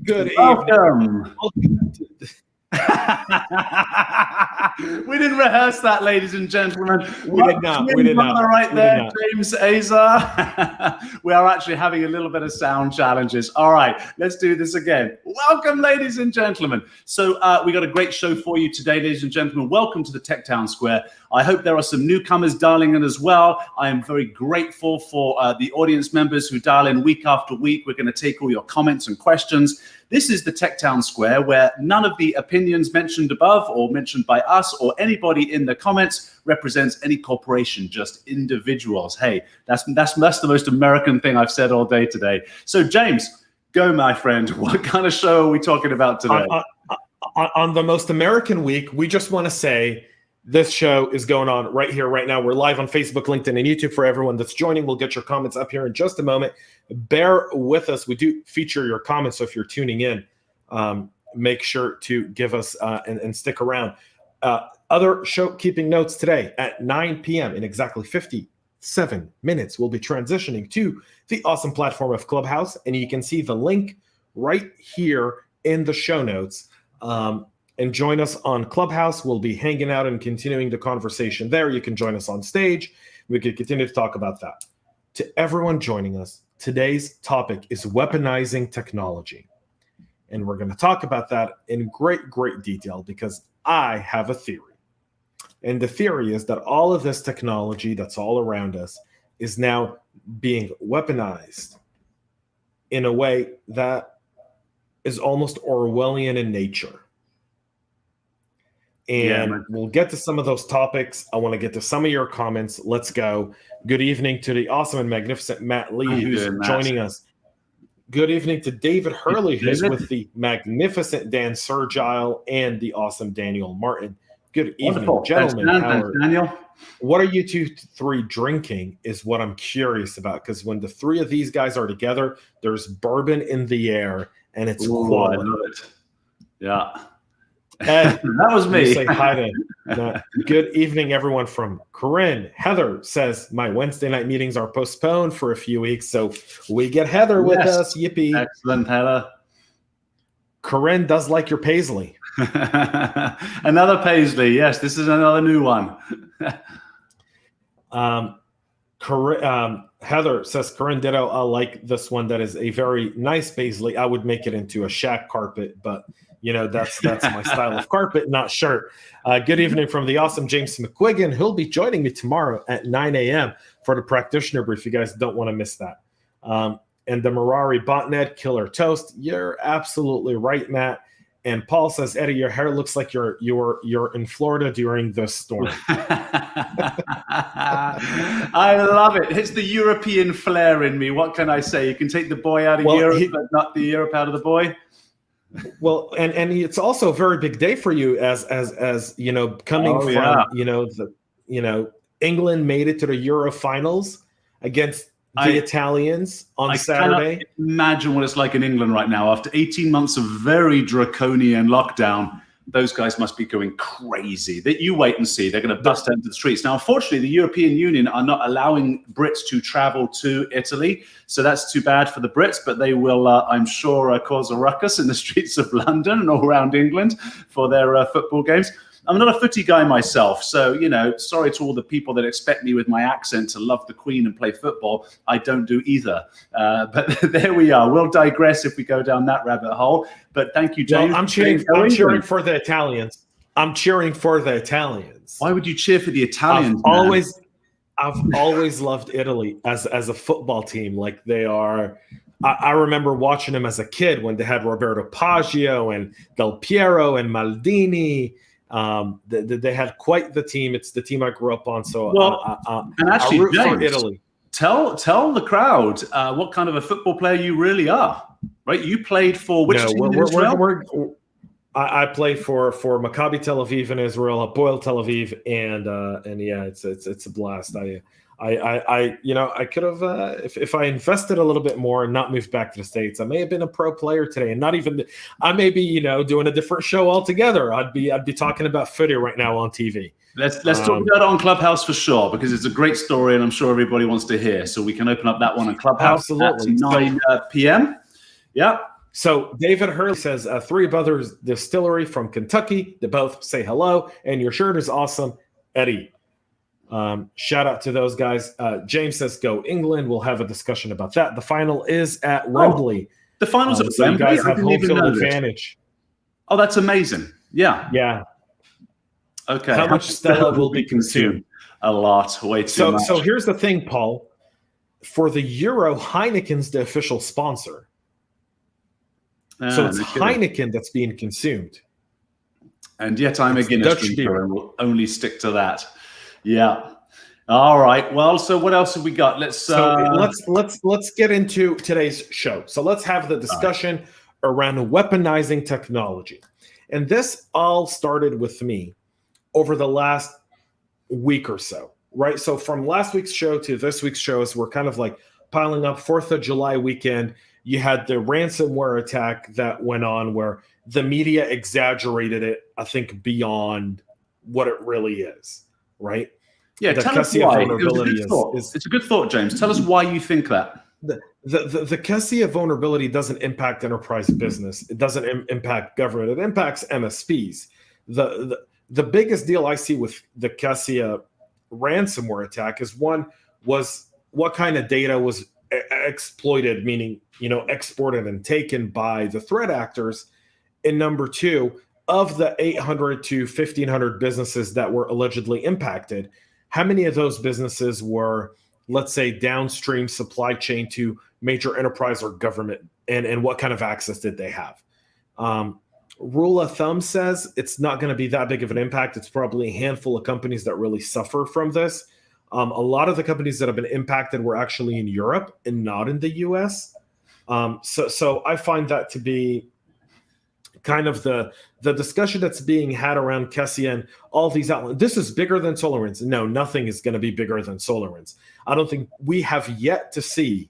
Good evening. We didn't rehearse that, ladies and gentlemen. We did not. Right there, James Azar. We are actually having a little bit of sound challenges. All right, let's do this again. Welcome, ladies and gentlemen. So we got a great show for you today, ladies and gentlemen. Welcome to the Tech Town Square. I hope there are some newcomers dialing in as well. I am very grateful for the audience members who dial in week after week. We're going to take all your comments and questions. This is the Tech Town Square, where none of the opinions mentioned above or mentioned by us or anybody in the comments represents any corporation, just individuals. Hey, that's the most American thing I've said all day today. So, James, go, my friend. What kind of show are we talking about today? On the most American week, we just want to say this show is going on right here, right now. We're live on Facebook, LinkedIn, and YouTube for everyone that's joining. We'll get your comments up here in just a moment. Bear with us. We do feature your comments, so if you're tuning in, make sure to give us and stick around. Other show keeping notes today at 9 p.m. in exactly 57 minutes, we'll be transitioning to the awesome platform of ClubHouse, and you can see the link right here in the show notes. And join us on ClubHouse. We'll be hanging out and continuing the conversation there. You can join us on stage. We can continue to talk about that. To everyone joining us, today's topic is weaponizing technology. And we're going to talk about that in great, great detail because I have a theory. And the theory is that all of this technology that's all around us is now being weaponized in a way that is almost Orwellian in nature. And we'll get to some of those topics. I want to get to some of your comments. Let's go. Good evening to the awesome and magnificent Matt Lee, who's joining us. Good evening to David Hurley, who's with the magnificent Dan Sergile and the awesome Daniel Martin. Good evening, gentlemen. Thanks, Daniel. What are you three drinking is what I'm curious about, because when the three of these guys are together, there's bourbon in the air, and it's quality. I love it. Yeah. Ed, that was me. Say hi to good evening, everyone from Corinne. Heather says, my Wednesday night meetings are postponed for a few weeks, so we get Heather with us. Yippee. Excellent, Heather. Corinne does like your paisley. Another paisley. Yes, this is another new one. Heather says, Corinne ditto, I like this one. That is a very nice paisley. I would make it into a shack carpet, but you know, that's my style of carpet, not shirt. Good evening from the awesome James McQuiggan, who'll be joining me tomorrow at 9 a.m. for the practitioner brief. You guys don't want to miss that. And the Merari botnet, killer toast. You're absolutely right, Matt. And Paul says, Eddie, your hair looks like you're in Florida during the storm. I love it. It's the European flair in me. What can I say? You can take the boy out of Europe, but not the Europe out of the boy. Well, and it's also a very big day for you as you know, coming from England made it to the Euro finals against the Italians on Saturday. I cannot imagine what it's like in England right now. After 18 months of very draconian lockdown, those guys must be going crazy. That you wait and see. They're going to bust into the streets. Now, unfortunately, the European Union are not allowing Brits to travel to Italy. So that's too bad for the Brits, but they will, I'm sure, cause a ruckus in the streets of London and all around England for their football games. I'm not a footy guy myself, so, you know, sorry to all the people that expect me with my accent to love the Queen and play football. I don't do either. But there we are. We'll digress if we go down that rabbit hole. But thank you, James. Well, I'm cheering for the Italians. I'm cheering for the Italians. Why would you cheer for the Italians? I've always loved Italy as a football team. Like they are. I remember watching them as a kid when they had Roberto Baggio and Del Piero and Maldini. They had quite the team. It's the team I grew up on. So and actually, I root James, for Italy. Tell the crowd what kind of a football player you really are. Right? You played for which team in Israel? I played for Maccabi Tel Aviv in Israel, Hapoel Tel Aviv, and yeah, it's a blast. I could have if I invested a little bit more and not moved back to the States, I may have been a pro player today, and not even I may be doing a different show altogether. I'd be talking about footy right now on TV. Let's talk about it on ClubHouse for sure, because it's a great story and I'm sure everybody wants to hear. So we can open up that one on ClubHouse. Absolutely. At 9 p.m. Yeah. So David Hurley says, Three Brothers Distillery from Kentucky. They both say hello, and your shirt is awesome, Eddie. Shout out to those guys. James says, go England. We'll have a discussion about that. The final is at Wembley. The finals at so Wembley? You guys have home field advantage. Oh, that's amazing. Yeah. Yeah. Okay. How much Stella will be consumed? A lot. Way too much. So here's the thing, Paul. For the Euro, Heineken's the official sponsor. So it's Heineken that's being consumed. And yet I'm a Guinness drinker and will only stick to that. Yeah. All right. Well, so what else have we got? Let's get into today's show. So let's have the discussion around weaponizing technology. And this all started with me over the last week or so, right? So from last week's show to this week's show, as we're kind of like piling up 4th of July weekend, you had the ransomware attack that went on where the media exaggerated it, I think, beyond what it really is, right? Yeah, tell us why. It's a good thought, James. Tell us why you think that. The Cassia vulnerability doesn't impact enterprise business. It doesn't impact government. It impacts MSPs. The biggest deal I see with the Cassia ransomware attack is one was what kind of data was exploited, meaning exported and taken by the threat actors. And number two, of the 800 to 1,500 businesses that were allegedly impacted, how many of those businesses were, let's say, downstream supply chain to major enterprise or government, and what kind of access did they have? Rule of thumb says it's not going to be that big of an impact. It's probably a handful of companies that really suffer from this. A lot of the companies that have been impacted were actually in Europe and not in the US. So I find that to be kind of the discussion that's being had around Cassia and all these outlets. This is bigger than SolarWinds. No, nothing is going to be bigger than SolarWinds. I don't think we have yet to see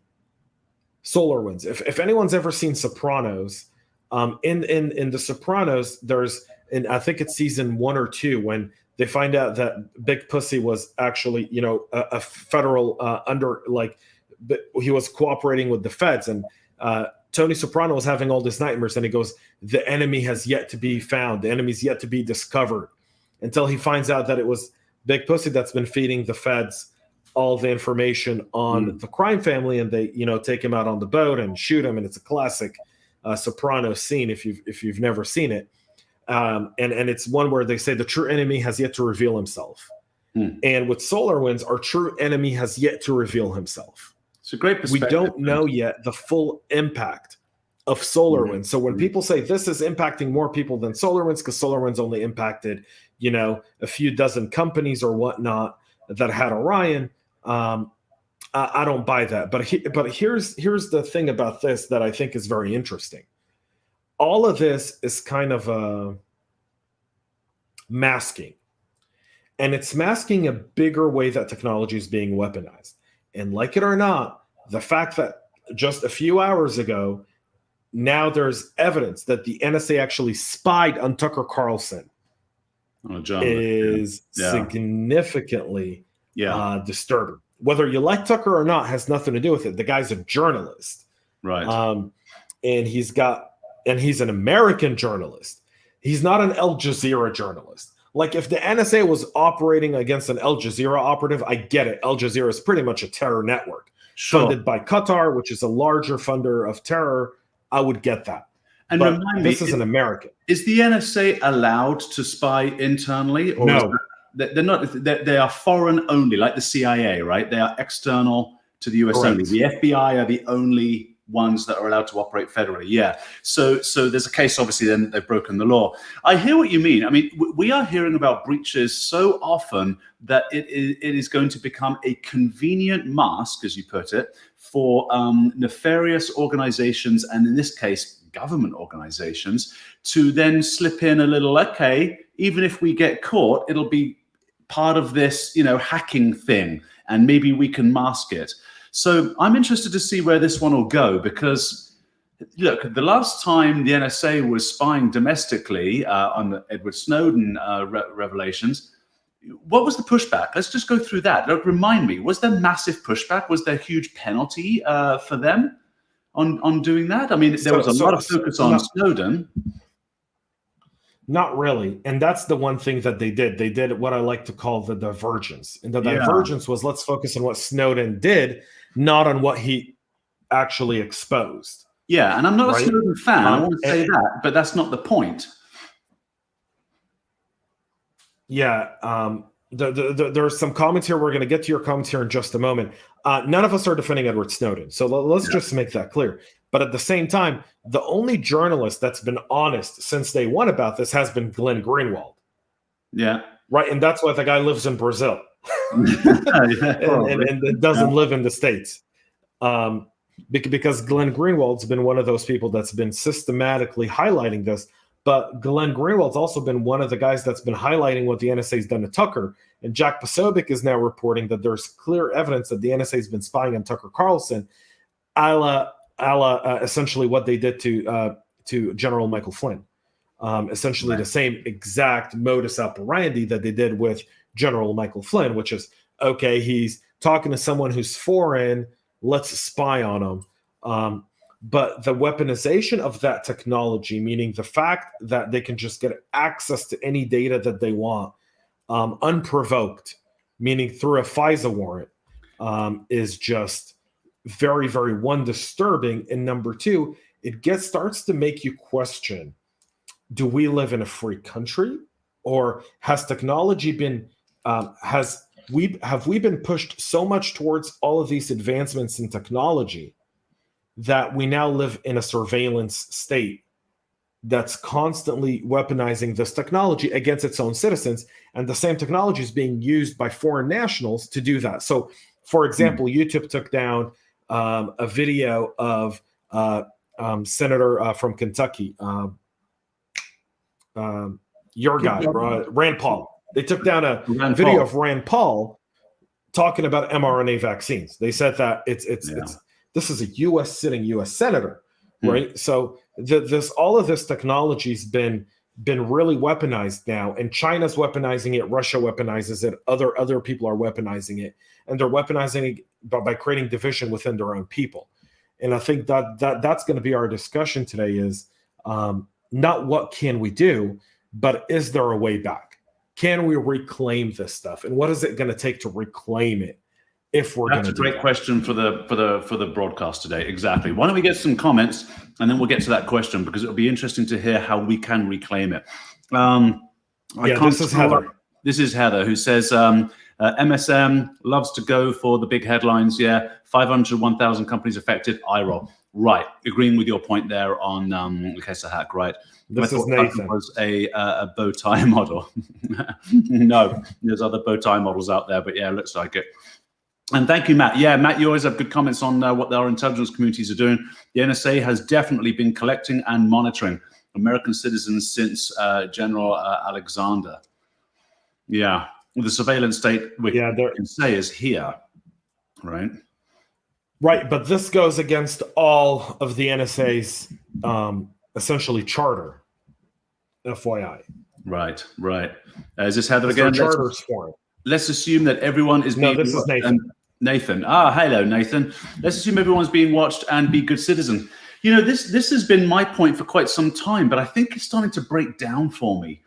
SolarWinds. If anyone's ever seen Sopranos, in the Sopranos, there's, and I think it's season 1 or 2, when they find out that Big Pussy was actually, a federal he was cooperating with the feds, and Tony Soprano was having all these nightmares, and he goes, the enemy has yet to be found. The enemy's yet to be discovered, until he finds out that it was Big Pussy that's been feeding the feds all the information on the crime family, and they, take him out on the boat and shoot him. And it's a classic Soprano scene if you've never seen it. And it's one where they say the true enemy has yet to reveal himself. And with SolarWinds, our true enemy has yet to reveal himself. It's a great perspective. We don't know yet the full impact of SolarWinds. So when people say this is impacting more people than SolarWinds, because SolarWinds only impacted, a few dozen companies or whatnot that had Orion, I don't buy that. But here's the thing about this that I think is very interesting. All of this is kind of masking. And it's masking a bigger way that technology is being weaponized. And like it or not, the fact that just a few hours ago, now there's evidence that the NSA actually spied on Tucker Carlson is significantly disturbing. Whether you like Tucker or not has nothing to do with it. The guy's a journalist. Right. And he's an American journalist. He's not an Al Jazeera journalist. Like, if the NSA was operating against an Al Jazeera operative, I get it. Al Jazeera is pretty much a terror network funded by Qatar, which is a larger funder of terror. I would get that. And but this is an American. Is the NSA allowed to spy internally? Or no. They're not. They are foreign only, like the CIA, right? They are external to the US only. The FBI are the only ones that are allowed to operate federally. Yeah. So there's a case, obviously, then they've broken the law. I hear what you mean. I mean, we are hearing about breaches so often that it is going to become a convenient mask, as you put it, for nefarious organizations, and in this case, government organizations, to then slip in a little, okay, even if we get caught, it'll be part of this, hacking thing, and maybe we can mask it. So I'm interested to see where this one will go, because, look, the last time the NSA was spying domestically on the Edward Snowden revelations, what was the pushback? Let's just go through that. Look, remind me, was there massive pushback? Was there huge penalty for them? on doing that? I mean, there was a lot of focus on Snowden. Not really. And that's the one thing that they did. They did what I like to call the divergence. And the divergence was, let's focus on what Snowden did, not on what he actually exposed. Yeah, and I'm not a Snowden fan. I want to say that, but that's not the point. Yeah, there's some comments here. We're going to get to your comments here in just a moment. None of us are defending Edward Snowden, so let's just make that clear. But at the same time, the only journalist that's been honest since day one about this has been Glenn Greenwald. Yeah. Right, and that's why the guy lives in Brazil and doesn't live in the States. Because Glenn Greenwald's been one of those people that's been systematically highlighting this. But Glenn Greenwald's also been one of the guys that's been highlighting what the NSA's done to Tucker. And Jack Posobiec is now reporting that there's clear evidence that the NSA's been spying on Tucker Carlson, essentially what they did to General Michael Flynn. Essentially the same exact modus operandi that they did with General Michael Flynn, which is, okay, he's talking to someone who's foreign, let's spy on him. But the weaponization of that technology, meaning the fact that they can just get access to any data that they want, unprovoked, meaning through a FISA warrant, is just very, very, one, disturbing. And number two, it starts to make you question, do we live in a free country? Or has technology been, have we been pushed so much towards all of these advancements in technology that we now live in a surveillance state that's constantly weaponizing this technology against its own citizens, and the same technology is being used by foreign nationals to do that. So, for example, YouTube took down a video of Senator from Kentucky, your guy, Rand Paul. They took down a video of Rand Paul talking about mRNA vaccines. They said that it's this is a sitting U.S. senator, right? So all of this technology's been really weaponized now, and China's weaponizing it, Russia weaponizes it, other people are weaponizing it, and they're weaponizing it by creating division within their own people. And I think that's going to be our discussion today is not what can we do, but is there a way back? Can we reclaim this stuff, and what is it going to take to reclaim it? If we're That's a great question for the broadcast today. Exactly. Why don't we get some comments and then we'll get to that question, because it'll be interesting to hear how we can reclaim it. This is Heather. This is Heather, who says MSM loves to go for the big headlines. Yeah, 500, 1,000 companies affected. I roll. Right. Agreeing with your point there on Kesa Hack. Right. This is Nathan. Was a bow tie model. No, there's other bow tie models out there, but yeah, it looks like it. And thank you, Matt. Yeah, Matt, you always have good comments on what our intelligence communities are doing. The NSA has definitely been collecting and monitoring American citizens since General Alexander. Yeah, the surveillance state we can say is here, right? Right, but this goes against all of the NSA's essentially charter, FYI. Right. Is this Heather again? Charter's foreign. Let's assume that everyone is being this is Nathan. Nathan. Hello, Nathan. Let's assume everyone's being watched and be good citizens. You know, this has been my point for quite some time, but I think it's starting to break down for me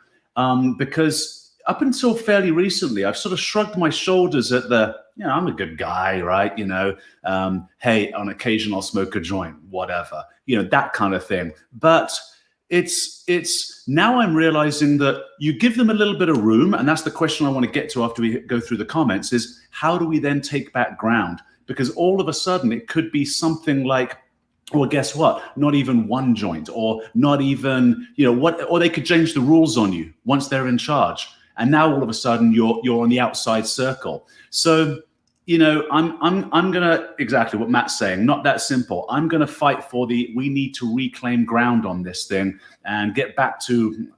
because up until fairly recently, I've sort of shrugged my shoulders at I'm a good guy, right? Hey, on occasion I'll smoke a joint, whatever, that kind of thing. But it's now I'm realizing that you give them a little bit of room, and that's the question I want to get to after we go through the comments, is how do we then take back ground? Because all of a sudden it could be something like, well, guess what? Not even one joint, or not even, or they could change the rules on you once they're in charge. And now all of a sudden you're on the outside circle. So, I'm gonna, exactly what Matt's saying, not that simple. I'm gonna fight for we need to reclaim ground on this thing and get back to,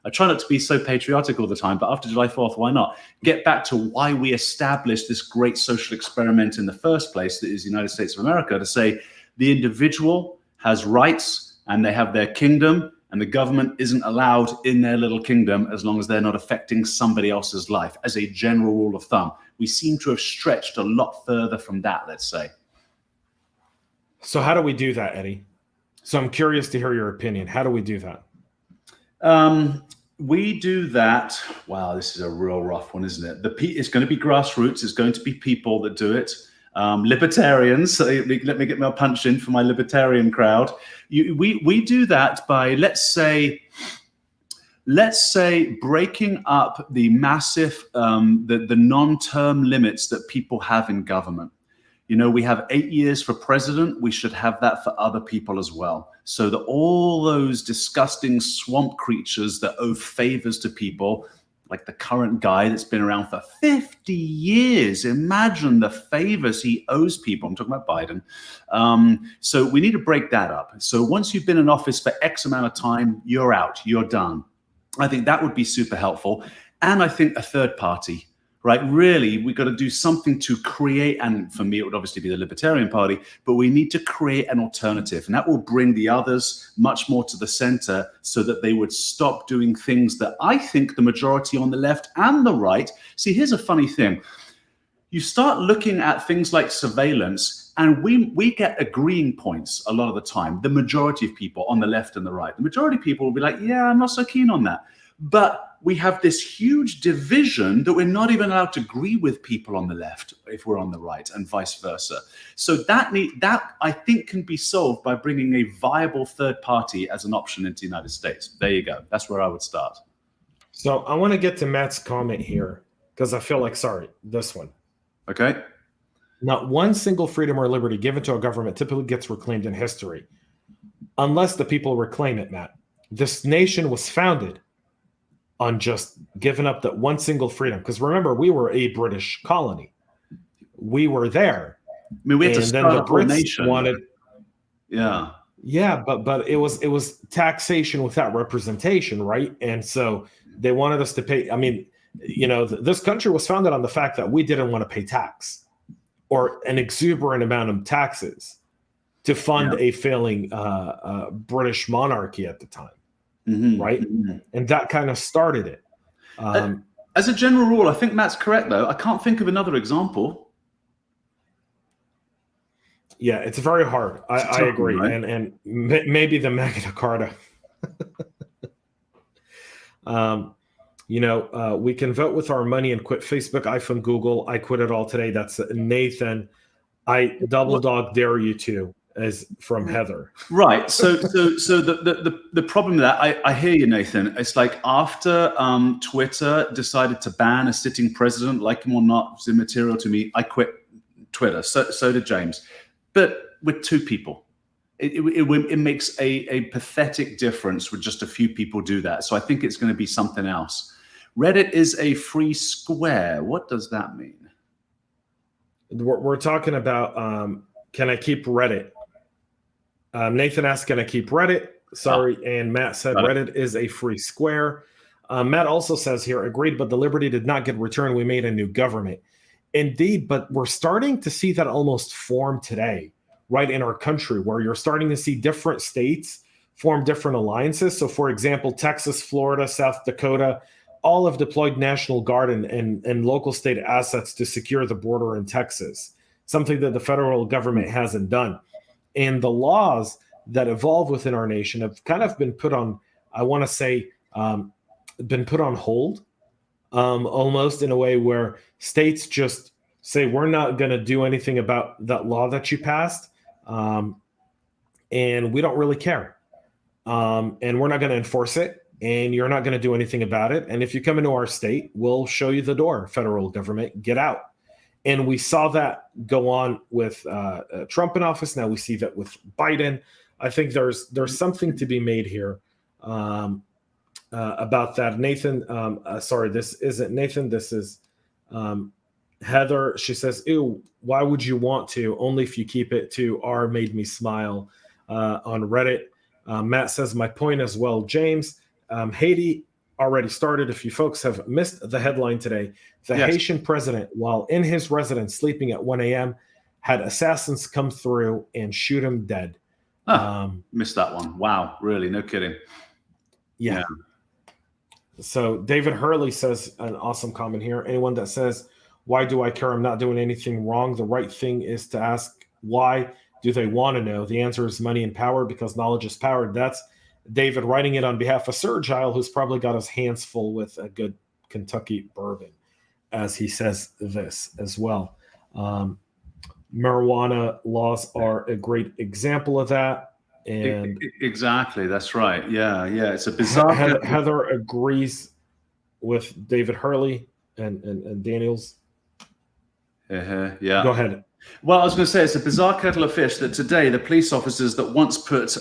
I try not to be so patriotic all the time, but after July 4th, why not? Get back to why we established this great social experiment in the first place, that is the United States of America, to say the individual has rights and they have their kingdom, and the government isn't allowed in their little kingdom as long as they're not affecting somebody else's life, as a general rule of thumb. We seem to have stretched a lot further from that, let's say. So how do we do that, Eddie? So I'm curious to hear your opinion. How do we do that? We do that. Wow, this is a real rough one, isn't it? It's going to be grassroots. It's going to be people that do it. Libertarians. So let me get my punch in for my libertarian crowd. We do that by, let's say breaking up the massive, the non-term limits that people have in government. You know, we have 8 years for president. We should have that for other people as well. So that all those disgusting swamp creatures that owe favors to people, like the current guy that's been around for 50 years, imagine the favors he owes people. I'm talking about Biden. So we need to break that up. So once you've been in office for X amount of time, you're out, you're done. I think that would be super helpful. And I think a third party. Right, really, we've got to do something to create, and for me, it would obviously be the Libertarian Party, but we need to create an alternative, and that will bring the others much more to the center so that they would stop doing things that I think the majority on the left and the right. See, here's a funny thing. You start looking at things like surveillance, and we get agreeing points a lot of the time, the majority of people on the left and the right. The majority of people will be like, yeah, I'm not so keen on that. But we have this huge division that we're not even allowed to agree with people on the left if we're on the right, and vice versa. So that I think can be solved by bringing a viable third party as an option into the United States. There you go. That's where I would start. So I want to get to Matt's comment here because I feel like, this one. Okay. Not one single freedom or liberty given to a government typically gets reclaimed in history, unless the people reclaim it, Matt. This nation was founded on just giving up that one single freedom. Because remember, we were a British colony. We were there. I mean, we had to start up a nation. Yeah, but it was taxation without representation, right? And so they wanted us to pay. I mean, you know, this country was founded on the fact that we didn't want to pay tax or an exuberant amount of taxes to fund a failing British monarchy at the time. Mm-hmm, right? Mm-hmm. And that kind of started it. As a general rule, I think Matt's correct, though. I can't think of another example. Yeah, it's very hard. I agree. Right? And maybe the Magna Carta. We can vote with our money and quit Facebook, iPhone, Google. I quit it all today. That's Nathan. I double dog dare you to. As from Heather. Right. So the problem with that, I hear you, Nathan. It's like after Twitter decided to ban a sitting president, like him or not, it's immaterial to me. I quit Twitter. So did James. But with two people, it makes a pathetic difference when just a few people do that. So I think it's going to be something else. Reddit is a free square. What does that mean? We're talking about can I keep Reddit? Nathan asked, can I keep Reddit? Sorry. And Matt said Reddit is a free square. Matt also says here, agreed, but the liberty did not get returned. We made a new government. Indeed, but we're starting to see that almost form today, right, in our country, where you're starting to see different states form different alliances. So, for example, Texas, Florida, South Dakota, all have deployed National Guard and local state assets to secure the border in Texas, something that the federal government hasn't done. And the laws that evolve within our nation have kind of been put on, I want to say, been put on hold, almost in a way where states just say, we're not going to do anything about that law that you passed, and we don't really care. And we're not going to enforce it, and you're not going to do anything about it. And if you come into our state, we'll show you the door, federal government, get out. And we saw that go on with Trump in office. Now we see that with Biden. I think there's something to be made here about that. Nathan, sorry, this isn't Nathan. This is Heather. She says, ew, why would you want to? Only if you keep it to R made me smile on Reddit. Matt says, my point as well, James. Haiti already started. If you folks have missed the headline today, the Haitian president, while in his residence sleeping at 1 a.m., had assassins come through and shoot him dead. Missed that one. Wow, really? No kidding. Yeah. So David Hurley says an awesome comment here. Anyone that says, why do I care? I'm not doing anything wrong. The right thing is to ask why do they want to know? The answer is money and power, because knowledge is power. That's David writing it on behalf of Sir Gile, who's probably got his hands full with a good Kentucky bourbon, as he says this as well. Marijuana laws are a great example of that. And exactly, that's right. Yeah, it's a bizarre. Heather agrees with David Hurley and Daniels. Yeah. Go ahead. Well, I was going to say, it's a bizarre kettle of fish that today the police officers that once put,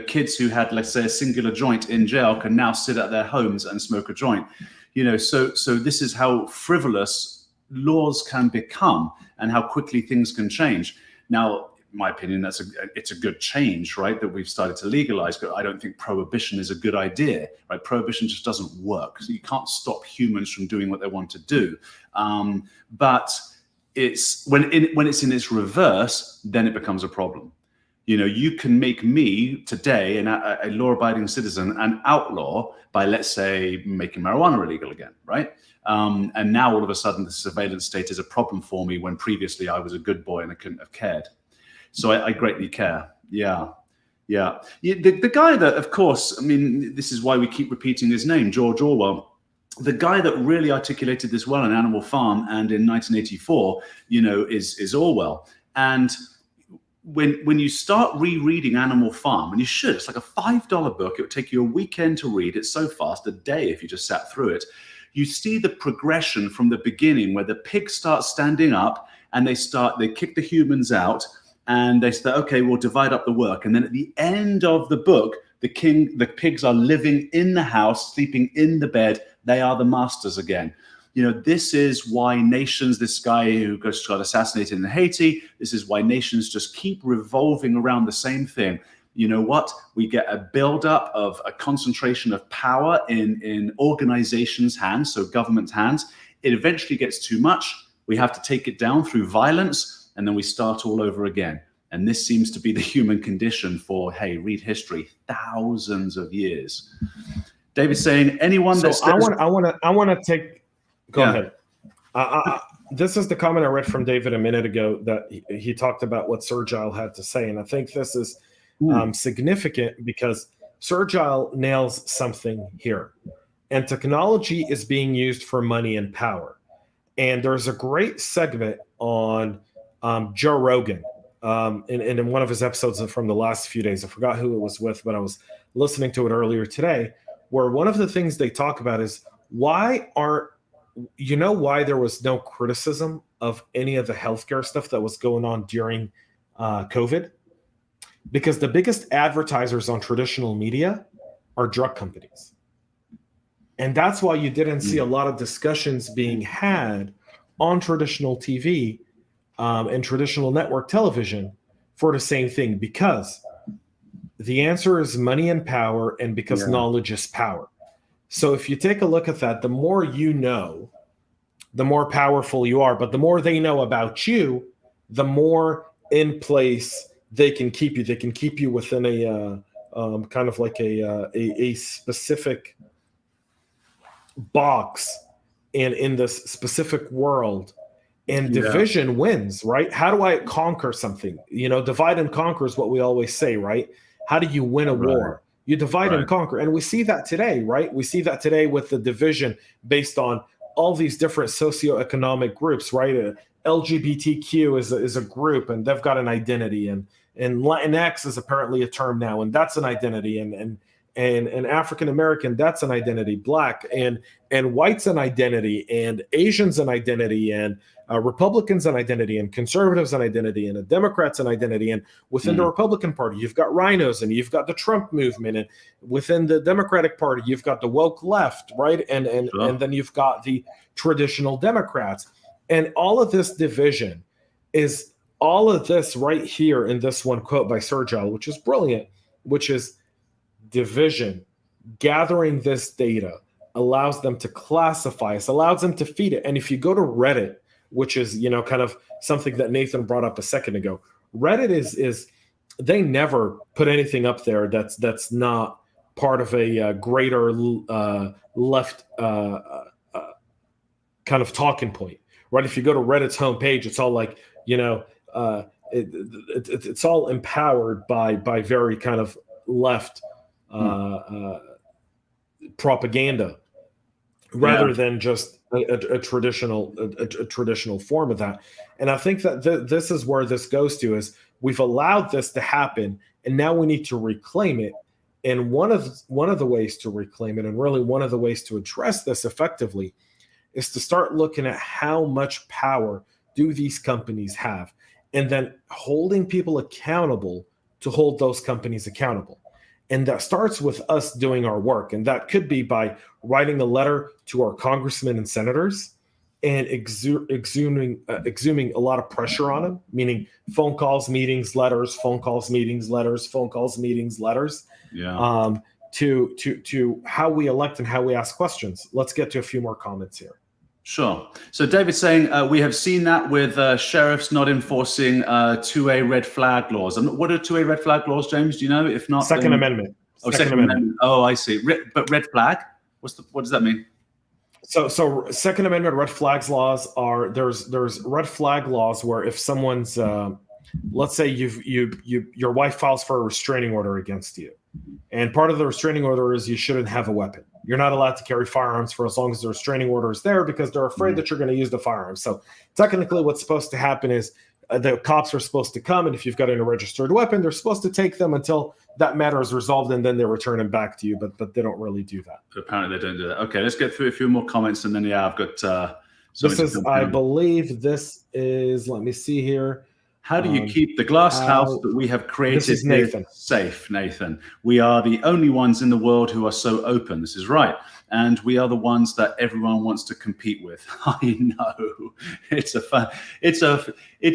kids who had, let's say, a singular joint in jail can now sit at their homes and smoke a joint. So this is how frivolous laws can become and how quickly things can change. Now, in my opinion, it's a good change, right? That we've started to legalize, but I don't think prohibition is a good idea, right? Prohibition just doesn't work. So you can't stop humans from doing what they want to do. But it's when it's in its reverse, then it becomes a problem. You can make me today, a law-abiding citizen, an outlaw by, let's say, making marijuana illegal again, right? And now all of a sudden the surveillance state is a problem for me when previously I was a good boy and I couldn't have cared. So I greatly care. Yeah. The guy that, of course, I mean, this is why we keep repeating his name, George Orwell. The guy that really articulated this well in Animal Farm and in 1984, is Orwell. And when you start rereading Animal Farm, and you should, it's like a $5 book. It would take you a weekend to read. It's so fast, a day if you just sat through it. You see the progression from the beginning where the pigs start standing up and they kick the humans out and they say, okay, we'll divide up the work. And then at the end of the book, the pigs are living in the house, sleeping in the bed. They are the masters again. This is why nations, this guy who got assassinated in Haiti, this is why nations just keep revolving around the same thing. You know what? We get a buildup of a concentration of power in organizations' hands, so government hands. It eventually gets too much. We have to take it down through violence, and then we start all over again. And this seems to be the human condition for, hey, read history, thousands of years. David's saying anyone that's... I want to take... Go ahead. This is the comment I read from David a minute ago that he talked about what Sir Gile had to say. And I think this is significant because Sir Gile nails something here. And technology is being used for money and power. And there's a great segment on Joe Rogan in one of his episodes from the last few days. I forgot who it was with, but I was listening to it earlier today, where one of the things they talk about is why there was no criticism of any of the healthcare stuff that was going on during COVID? Because the biggest advertisers on traditional media are drug companies. And that's why you didn't see a lot of discussions being had on traditional TV and traditional network television for the same thing, because the answer is money and power, and because knowledge is power. So if you take a look at that, the more you know, the more powerful you are. But the more they know about you, the more in place they can keep you. They can keep you within a kind of like a specific box and in this specific world. And division wins, right? How do I conquer something? Divide and conquer is what we always say, right? How do you win a war? You divide and conquer. And we see that today, right? We see that today with the division based on all these different socioeconomic groups, right? LGBTQ is a group, and they've got an identity. And Latinx is apparently a term now, and that's an identity. And African American, that's an identity. Black and white's an identity, and Asians an identity, and Republicans an identity, and conservatives an identity, and Democrats an identity. And within the Republican Party, you've got rhinos, and you've got the Trump movement, and within the Democratic Party, you've got the woke left, right? And then you've got the traditional Democrats. And all of this division is all of this right here in this one quote by Sir Gile, which is brilliant, which is division, gathering this data allows them to classify us, allows them to feed it. And if you go to Reddit, which is, kind of something that Nathan brought up a second ago, Reddit is they never put anything up there that's not part of a greater left kind of talking point, right? If you go to Reddit's homepage, it's all like, it's all empowered by very kind of left propaganda, rather than just a traditional form of that. And I think that this is where this goes to, is we've allowed this to happen, and now we need to reclaim it. And one of the ways to reclaim it, and really one of the ways to address this effectively, is to start looking at how much power do these companies have, and then holding people accountable to hold those companies accountable. And that starts with us doing our work. And that could be by writing a letter to our congressmen and senators and exhuming a lot of pressure on them, meaning phone calls, meetings, letters, phone calls, meetings, letters, phone calls, meetings, letters, to how we elect and how we ask questions. Let's get to a few more comments here. Sure. So David's saying we have seen that with sheriffs not enforcing 2A red flag laws. What are 2A red flag laws, James? Do you know? If not, Second Amendment. Oh, Second Amendment. Oh, I see. But red flag? What does that mean? So Second Amendment red flags laws are, there's red flag laws where if someone's let's say your wife files for a restraining order against you, and part of the restraining order is you shouldn't have a weapon. You're not allowed to carry firearms for as long as the restraining order is there, because they're afraid that you're going to use the firearm. So technically what's supposed to happen is the cops are supposed to come, and if you've got a registered weapon, they're supposed to take them until that matter is resolved, and then they return them back to you. But they don't really do that. Apparently they don't do that. Okay, let's get through a few more comments, and then I've got this is, I believe this is, let me see here. How do you keep the glass house that we have created safe, Nathan? We are the only ones in the world who are so open. This is right. And we are the ones that everyone wants to compete with. I know. It's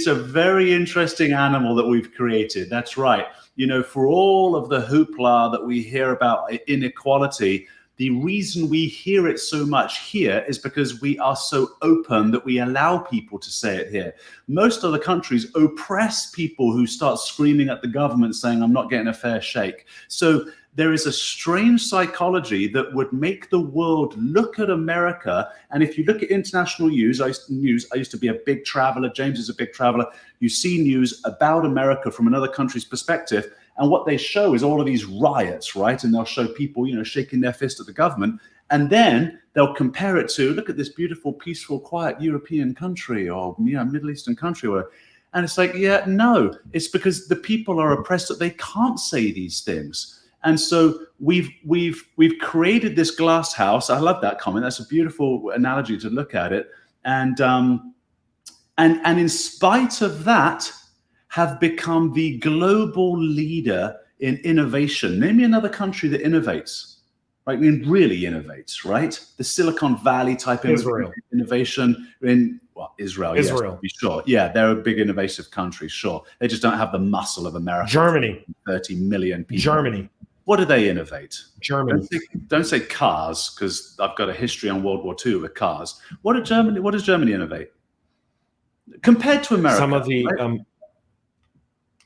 a very interesting animal that we've created. That's right. You know, for all of the hoopla that we hear about inequality, the reason we hear it so much here is because we are so open that we allow people to say it here. Most other countries oppress people who start screaming at the government saying, I'm not getting a fair shake. So there is a strange psychology that would make the world look at America. And if you look at international news, I used to be a big traveler. James is a big traveler. You see news about America from another country's perspective. And what they show is all of these riots, right? And they'll show people, you know, shaking their fist at the government. And then they'll compare it to, look at this beautiful, peaceful, quiet European country, or, you know, Middle Eastern country. And it's like, yeah, no, it's because the people are oppressed that they can't say these things. And so we've created this glass house. I love that comment. That's a beautiful analogy to look at it. And in spite of that, have become the global leader in innovation. Name me another country that innovates, right? I mean, really innovates, right? The Silicon Valley type innovation in, well, Israel. Yes, to be sure. Yeah, they're a big innovative country, sure. They just don't have the muscle of America. Germany. 30 million people. Germany. What do they innovate? Germany. Don't say cars, because I've got a history on World War II with cars. What does Germany innovate? Compared to America. Some of the... right?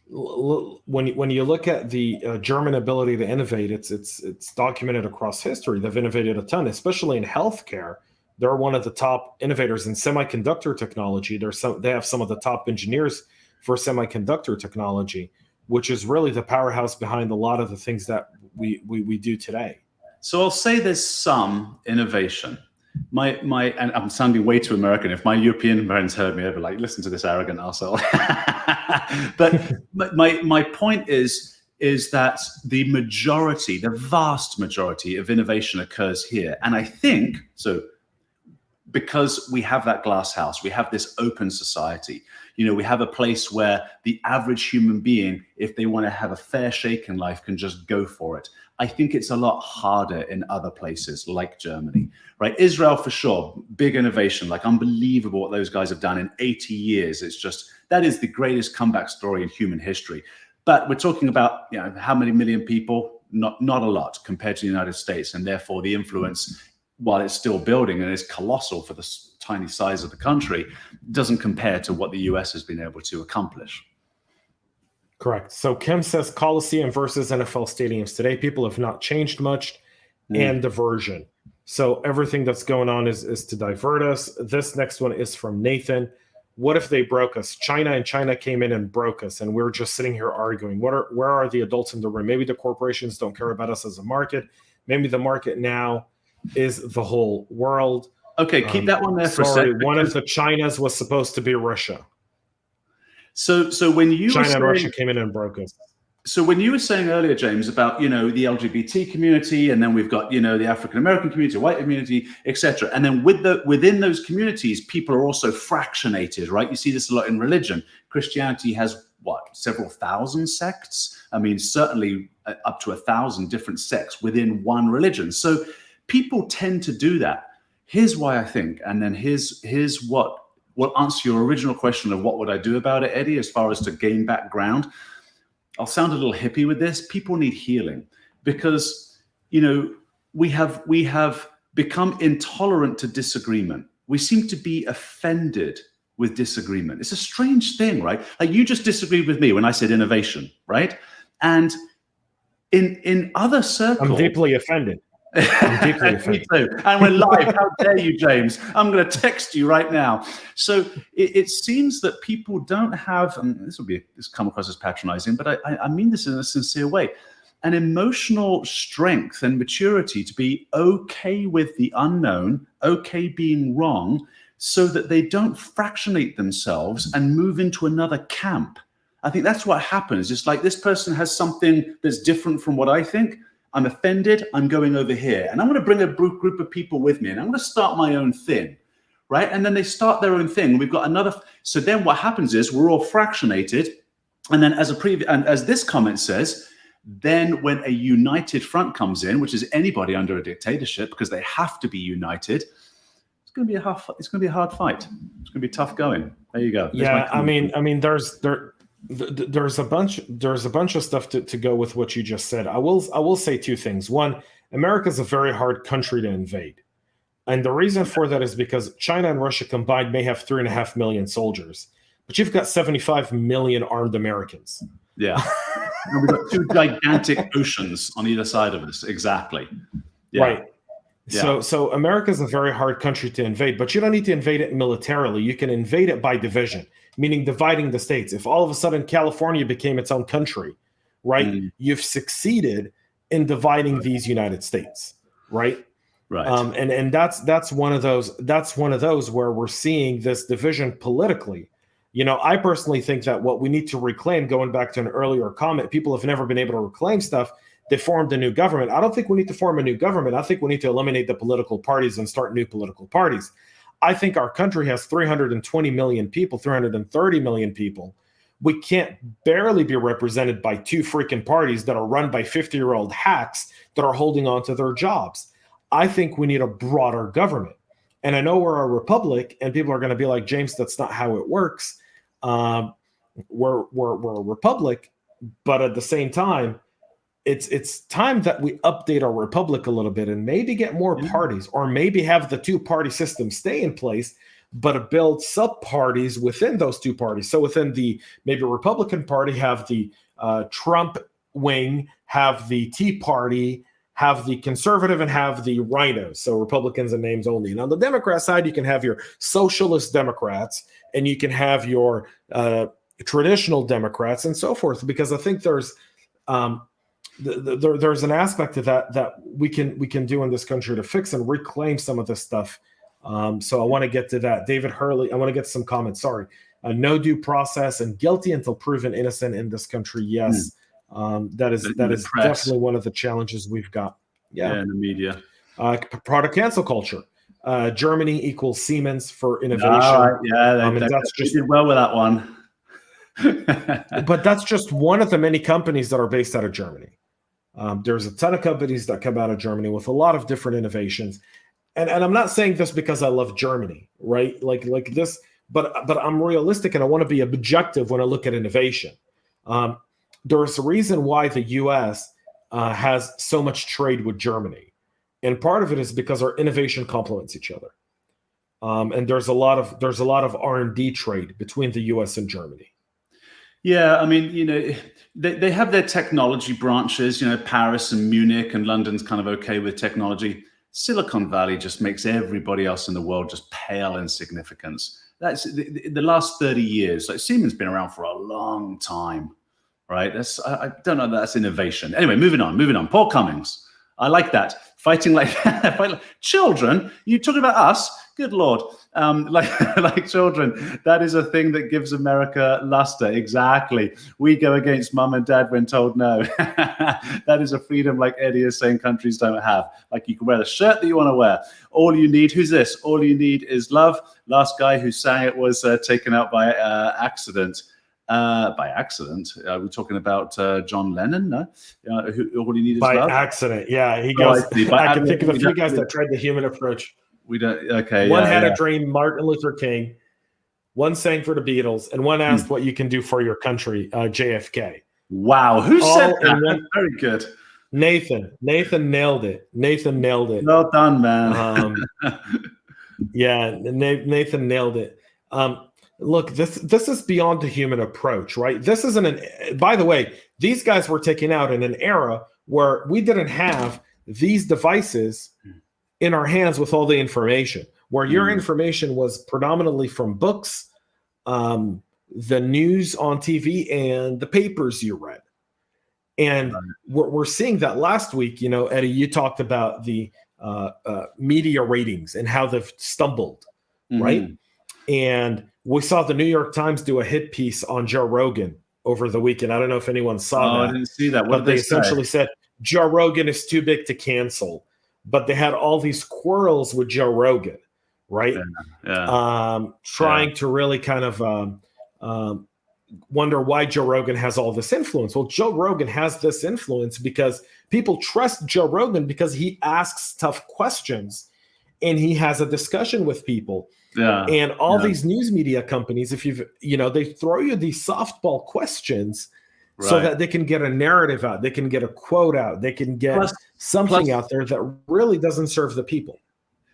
When you look at the German ability to innovate, it's documented across history. They've innovated a ton, especially in healthcare. They're one of the top innovators in semiconductor technology. They have some of the top engineers for semiconductor technology, which is really the powerhouse behind a lot of the things that we do today. So I'll say there's some innovation. And I'm sounding way too American. If my European friends heard me, they'd be like, listen to this arrogant arsehole. But my point is that the vast majority of innovation occurs here. And I think, so because we have that glass house, we have this open society, you know, we have a place where the average human being, if they want to have a fair shake in life, can just go for it. I think it's a lot harder in other places like Germany, right? Israel, for sure, big innovation, like unbelievable what those guys have done in 80 years. It's just, that is the greatest comeback story in human history. But we're talking about, you know, how many million people? Not a lot compared to the United States. And therefore the influence, while it's still building and is colossal for the tiny size of the country, doesn't compare to what the US has been able to accomplish. Correct. So Kim says Coliseum versus NFL stadiums. Today, people have not changed much, and diversion. So everything that's going on is to divert us. This next one is from Nathan. What if they broke us? China came in and broke us, and we're just sitting here arguing. Where are the adults in the room? Maybe the corporations don't care about us as a market. Maybe the market now is the whole world. Okay, keep that one there for a second. One of the Chinas was supposed to be Russia. So when you China and Russia came in and broke us. So when you were saying earlier, James, about, the LGBT community, and then we've got, the African American community, white community, etc. And then within those communities, people are also fractionated, right? You see this a lot in religion. Christianity has several thousand sects? I mean, certainly up to 1,000 different sects within one religion. So people tend to do that. Here's why I think, and then here's what will answer your original question of what would I do about it, Eddie, as far as to gain back ground. I'll sound a little hippie with this. People need healing because, we have become intolerant to disagreement. We seem to be offended with disagreement. It's a strange thing, right? Like you just disagreed with me when I said innovation, right? And in other circles, I'm deeply offended. I'm deeply offended. Me too. And we're live. How dare you, James? I'm going to text you right now. So it seems that people don't have, and this come across as patronizing, but I mean this in a sincere way, an emotional strength and maturity to be okay with the unknown, okay being wrong, so that they don't fractionate themselves and move into another camp. I think that's what happens. It's like this person has something that's different from what I think. I'm offended, I'm going over here. And I'm going to bring a group of people with me, and I'm going to start my own thing, right? And then they start their own thing. We've got another. So then what happens is we're all fractionated. And then as this comment says, then when a united front comes in, which is anybody under a dictatorship, because they have to be united, it's going to be a hard fight. It's going to be tough going. There you go. Yeah, I mean, there's a bunch of stuff to go with what you just said. I will say two things. One, America is a very hard country to invade, and the reason for that is because China and Russia combined may have 3.5 million soldiers, but you've got 75 million armed Americans. Yeah, and we've got two gigantic oceans on either side of us. Exactly. Yeah. Right. Yeah. So America is a very hard country to invade, but you don't need to invade it militarily. You can invade it by division, meaning dividing the states. If all of a sudden California became its own country, right, you've succeeded in dividing these United States, right? Right. And that's one of those where we're seeing this division politically. I personally think that what we need to reclaim, going back to an earlier comment, people have never been able to reclaim stuff. They formed a new government. I don't think we need to form a new government. I think we need to eliminate the political parties and start new political parties. I think our country has 320 million people, 330 million people. We can't barely be represented by two freaking parties that are run by 50-year-old hacks that are holding on to their jobs. I think we need a broader government. And I know we're a republic, and people are going to be like, James, that's not how it works. We're a republic, but at the same time, it's time that we update our republic a little bit and maybe get more parties, or maybe have the two-party system stay in place, but build sub-parties within those two parties. So within the maybe Republican Party, have the Trump wing, have the Tea Party, have the conservative, and have the rhinos. So Republicans and names only. And on the Democrat side, you can have your socialist Democrats, and you can have your traditional Democrats, and so forth. Because I think there's an aspect to that we can do in this country to fix and reclaim some of this stuff. So I want to get to that. David Hurley, I want to get some comments. Sorry. No due process and guilty until proven innocent in this country. Yes. That is definitely one of the challenges we've got. Yeah, in the media. Product cancel culture. Germany equals Siemens for innovation. That's just did well with that one. But that's just one of the many companies that are based out of Germany. There's a ton of companies that come out of Germany with a lot of different innovations. And I'm not saying this because I love Germany, right? Like this, but I'm realistic, and I want to be objective when I look at innovation. There's a reason why the U.S. Has so much trade with Germany, and part of it is because our innovation complements each other. And there's a lot of R&D trade between the U.S. and Germany. Yeah, I mean, they have their technology branches. Paris and Munich and London's kind of okay with technology. Silicon Valley just makes everybody else in the world just pale in significance. That's the last 30 years. Like Siemens been around for a long time, right? I don't know that that's innovation. Anyway, moving on. Paul Cummings. I like that. Fighting like children. You talking about us? Good Lord. Like children. That is a thing that gives America luster. Exactly. We go against mum and dad when told no. That is a freedom like Eddie is saying countries don't have. Like you can wear the shirt that you want to wear. All you need, who's this? All you need is love. Last guy who sang it was taken out by accident. We're talking about John Lennon, no? All you need is by love? Accident, yeah. He goes, I can think of a few guys that tried the human approach. We don't, okay. One had a dream, Martin Luther King. One sang for the Beatles, and one asked what you can do for your country, JFK. Wow, who said that? Very good. Nathan nailed it. Well done, man. Yeah, Nathan nailed it. Look, this is beyond the human approach, right? This isn't by the way, these guys were taken out in an era where we didn't have these devices in our hands with all the information, where your information was predominantly from books, the news on TV, and the papers you read. And we're seeing that last week, Eddie, you talked about the media ratings and how they've stumbled, right? And we saw the New York Times do a hit piece on Joe Rogan over the weekend. I don't know if anyone saw that. I didn't see that. What they essentially said, Joe Rogan is too big to cancel. But they had all these quarrels with Joe Rogan, right? Trying to really kind of wonder why Joe Rogan has all this influence. Well, Joe Rogan has this influence because people trust Joe Rogan because he asks tough questions and he has a discussion with people. And all these news media companies, if they throw you these softball questions so that they can get a narrative out, they can get a quote out, they can get something out there that really doesn't serve the people.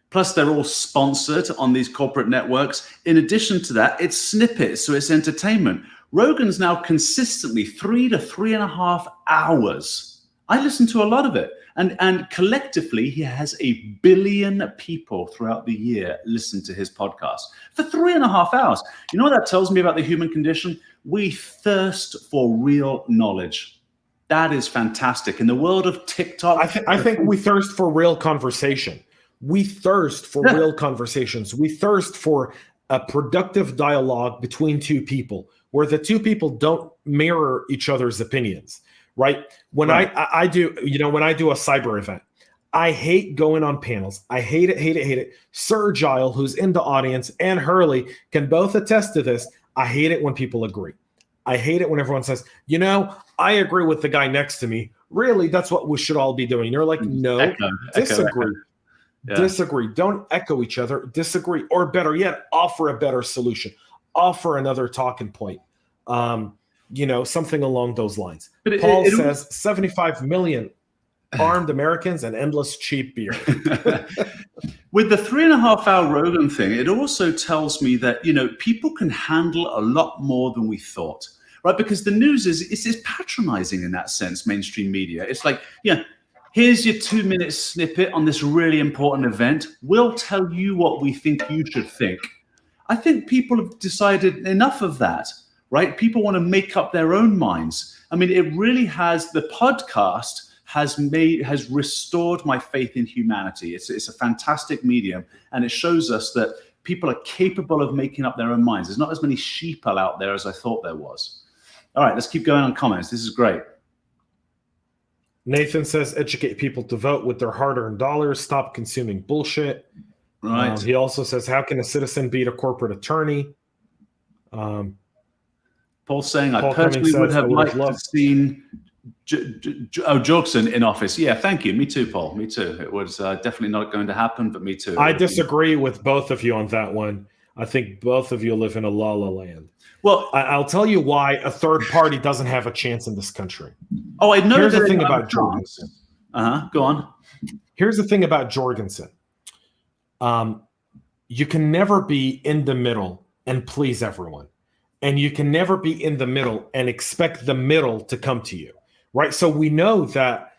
Plus, they're all sponsored on these corporate networks. In addition to that, it's snippets, so it's entertainment. Rogan's now consistently 3 to 3.5 hours. I listen to a lot of it. And collectively, he has 1 billion people throughout the year listen to his podcast for 3.5 hours. You know what that tells me about the human condition? We thirst for real knowledge. That is fantastic. In the world of TikTok, I think we thirst for real conversation. We thirst for real conversations. We thirst for a productive dialogue between two people where the two people don't mirror each other's opinions. Right. When I do a cyber event, I hate going on panels. I hate it. Sir Giles, who's in the audience, and Hurley can both attest to this. I hate it when people agree. I hate it when everyone says, I agree with the guy next to me. Really, that's what we should all be doing. You're like, no, disagree. Disagree. Don't echo each other. Disagree. Or better yet, offer a better solution. Offer another talking point. Something along those lines. But Paul says 75 million armed Americans and endless cheap beer. With the 3.5 hour Rogan thing, it also tells me that, people can handle a lot more than we thought, right? Because the news is patronizing in that sense, mainstream media. It's like, here's your 2-minute snippet on this really important event. We'll tell you what we think you should think. I think people have decided enough of that. Right? People want to make up their own minds. I mean, it really has, the podcast has restored my faith in humanity. It's a fantastic medium, and it shows us that people are capable of making up their own minds. There's not as many sheeple out there as I thought there was. All right, let's keep going on comments. This is great. Nathan says, educate people to vote with their hard-earned dollars. Stop consuming bullshit. Right. He also says, how can a citizen beat a corporate attorney? Paul's saying, I personally would have liked to have seen Jorgensen in office. Yeah, thank you. Me too, Paul. Me too. It was definitely not going to happen, but me too. I disagree with both of you on that one. I think both of you live in a la-la land. Well, I'll tell you why a third party doesn't have a chance in this country. Oh, I know. Here's the thing about Jorgensen. Go on. Here's the thing about Jorgensen. You can never be in the middle and please everyone. And you can never be in the middle and expect the middle to come to you, right? So we know that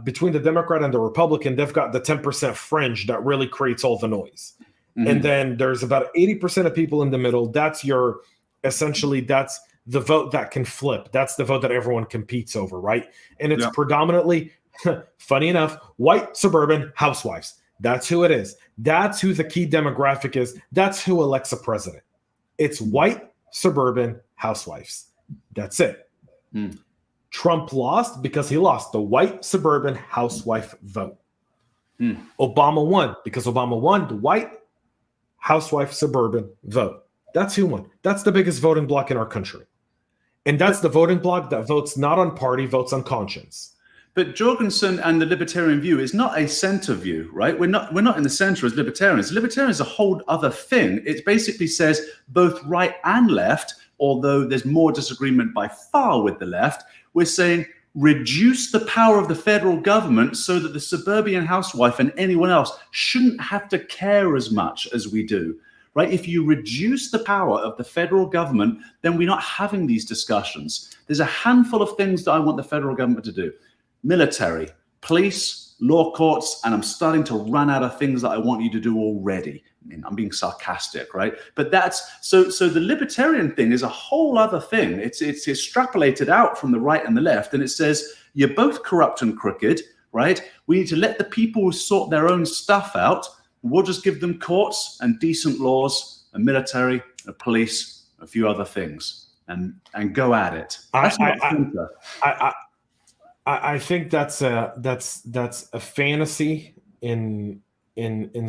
between the Democrat and the Republican, they've got the 10% fringe that really creates all the noise. And then there's about 80% of people in the middle. That's that's the vote that can flip. That's the vote that everyone competes over, right? And it's predominantly, funny enough, white suburban housewives. That's who it is. That's who the key demographic is. That's who elects a president. It's white suburban housewives. That's it. Trump lost because he lost the white suburban housewife vote. Obama won because Obama won the white housewife suburban vote. That's who won. That's the biggest voting bloc in our country. And that's the voting bloc that votes not on party, votes on conscience. But Jorgensen and the libertarian view is not a center view, right? We're not in the center as libertarians. Libertarian is a whole other thing. It basically says both right and left, although there's more disagreement by far with the left. We're saying reduce the power of the federal government so that the suburban housewife and anyone else shouldn't have to care as much as we do, right? If you reduce the power of the federal government, then we're not having these discussions. There's a handful of things that I want the federal government to do. Military, police, law courts, and I'm starting to run out of things that I want you to do already. I mean, I'm being sarcastic, right? But that's so the libertarian thing is a whole other thing. It's extrapolated out from the right and the left, and it says you're both corrupt and crooked, right? We need to let the people sort their own stuff out. We'll just give them courts and decent laws, a military, a police, a few other things, and go at it. I think that's a fantasy in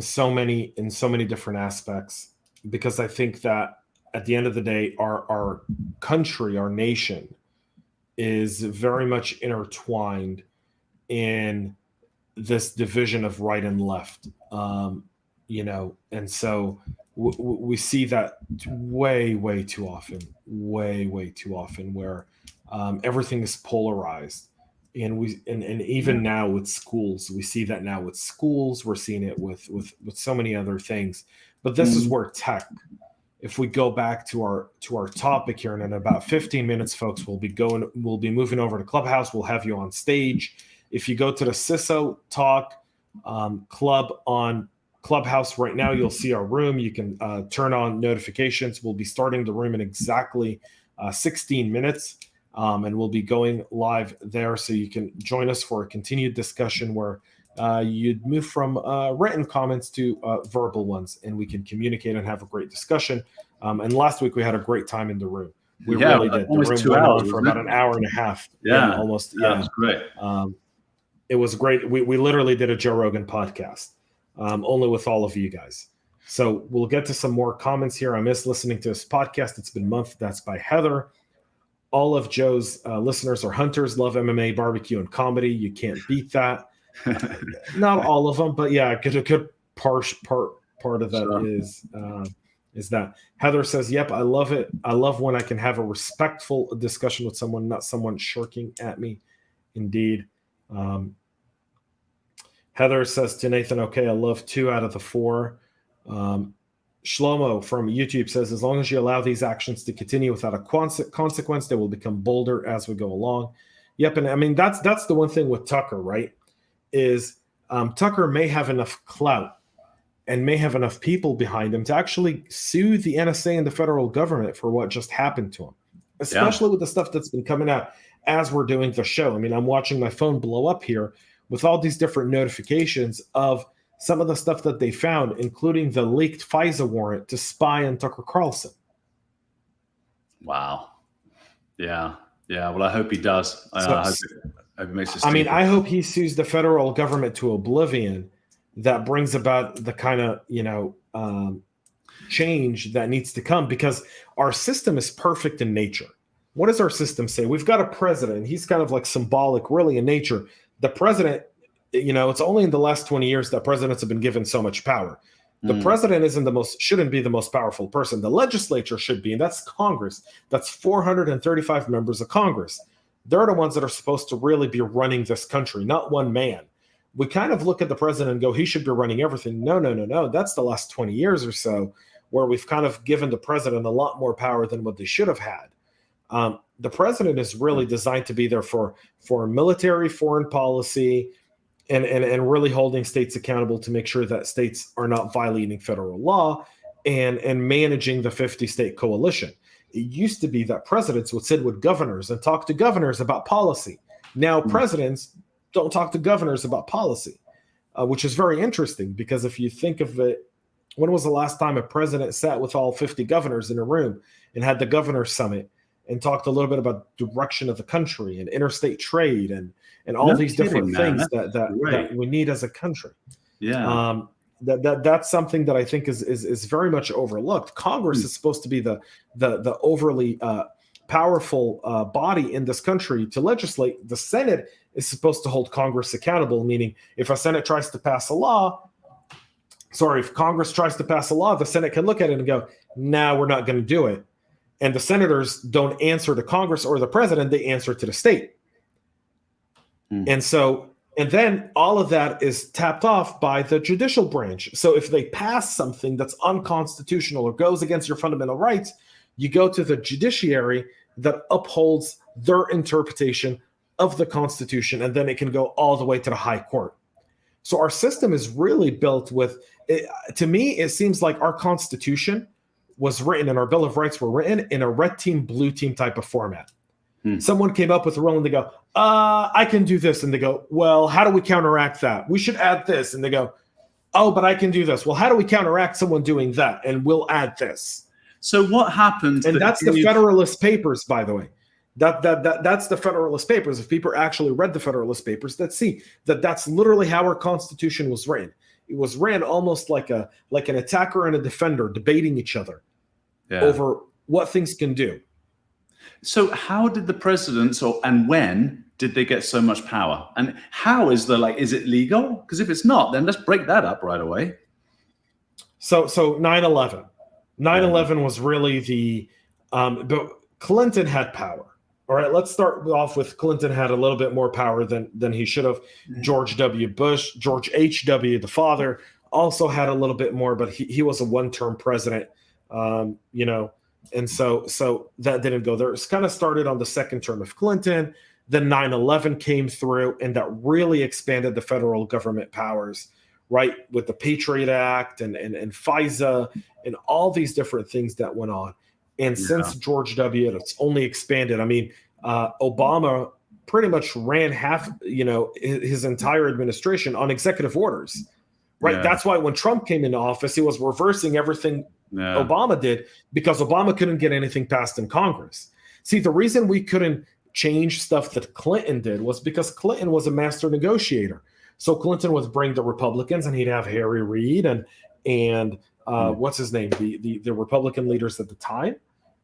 so many different aspects, because I think that at the end of the day, our country, our nation, is very much intertwined in this division of right and left, and so we see that way too often, where everything is polarized. And even now with schools, we see that now with schools. We're seeing it with so many other things. But this is where tech. If we go back to our topic here, and in about 15 minutes, folks, we'll be moving over to ClubHouse. We'll have you on stage. If you go to the CISO Talk Club on ClubHouse right now, you'll see our room. You can turn on notifications. We'll be starting the room in exactly 16 minutes. And we'll be going live there, so you can join us for a continued discussion where you'd move from written comments to verbal ones, and we can communicate and have a great discussion. And last week we had a great time in the room. We really did. The room went on for about an hour and a half. Almost. Yeah, it was great. It was great. We literally did a Joe Rogan podcast, only with all of you guys. So we'll get to some more comments here. I miss listening to his podcast. It's been a month. That's by Heather. All of Joe's listeners are hunters, love MMA, barbecue, and comedy. You can't beat that. Not all of them, but yeah, a good part of that is that. Heather says, "Yep, I love it. I love when I can have a respectful discussion with someone, not someone shirking at me." Indeed. Heather says to Nathan, "Okay, I love 2 out of the 4." Shlomo from YouTube says, as long as you allow these actions to continue without a consequence, they will become bolder as we go along. Yep, and I mean, that's the one thing with Tucker, right? Is Tucker may have enough clout and may have enough people behind him to actually sue the NSA and the federal government for what just happened to him, especially with the stuff that's been coming out as we're doing the show. I mean, I'm watching my phone blow up here with all these different notifications of some of the stuff that they found, including the leaked FISA warrant to spy on Tucker Carlson. Wow. Yeah. Well, I hope he does. I hope it makes it. I hope he sues the federal government to oblivion. That brings about the kind of change that needs to come, because our system is perfect in nature. What does our system say? We've got a president. He's kind of like symbolic, really, in nature. The president. It's only in the last 20 years that presidents have been given so much power. The president shouldn't be the most powerful person. The legislature should be, and that's Congress. That's 435 members of Congress. They're the ones that are supposed to really be running this country, not one man. We kind of look at the president and go, he should be running everything. No. That's the last 20 years or so where we've kind of given the president a lot more power than what they should have had. The president is really designed to be there for military, foreign policy, and really holding states accountable to make sure that states are not violating federal law, and managing the 50-state coalition. It used to be that presidents would sit with governors and talk to governors about policy. Now presidents don't talk to governors about policy, which is very interesting, because if you think of it, when was the last time a president sat with all 50 governors in a room and had the governors summit and talked a little bit about direction of the country and interstate trade and all these different things that we need as a country? Yeah. That's something that I think is very much overlooked. Congress is supposed to be the overly powerful body in this country to legislate. The Senate is supposed to hold Congress accountable, meaning if a Senate tries to pass a law, if Congress tries to pass a law, the Senate can look at it and go, "No, we're not going to do it." And the senators don't answer to Congress or the president; they answer to the state. And then all of that is tapped off by the judicial branch. So if they pass something that's unconstitutional or goes against your fundamental rights, you go to the judiciary that upholds their interpretation of the Constitution, and then it can go all the way to the high court. So our system is really built with, to me, it seems like our Constitution was written and our Bill of Rights were written in a red team, blue team type of format. Someone came up with a rule and they go, I can do this. And they go, well, how do we counteract that? We should add this. And they go, oh, but I can do this. Well, how do we counteract someone doing that? And we'll add this. So what happened? And that's the Federalist Papers, by the way. That's the Federalist Papers. If people actually read the Federalist Papers, that's literally how our Constitution was written. It was ran almost like an attacker and a defender debating each other over what things can do. So how did the presidents, and when did they get so much power? And how is is it legal? Because if it's not, then let's break that up right away. So 9/11. 9/11 was really but Clinton had power. All right, let's start off with Clinton had a little bit more power than he should have. George W. Bush, George H.W., the father, also had a little bit more, but he was a one-term president, and so that didn't go there. It's kind of started on the second term of Clinton. Then 9/11 came through, and that really expanded the federal government powers, right? With the Patriot Act and FISA and all these different things that went on. And since George W., it's only expanded. I mean, Obama pretty much ran his entire administration on executive orders, right? Yeah. That's why when Trump came into office, he was reversing everything Obama did, because Obama couldn't get anything passed in Congress. See, the reason we couldn't change stuff that Clinton did was because Clinton was a master negotiator. So Clinton would bring the Republicans, and he'd have Harry Reid and what's his name, the Republican leaders at the time,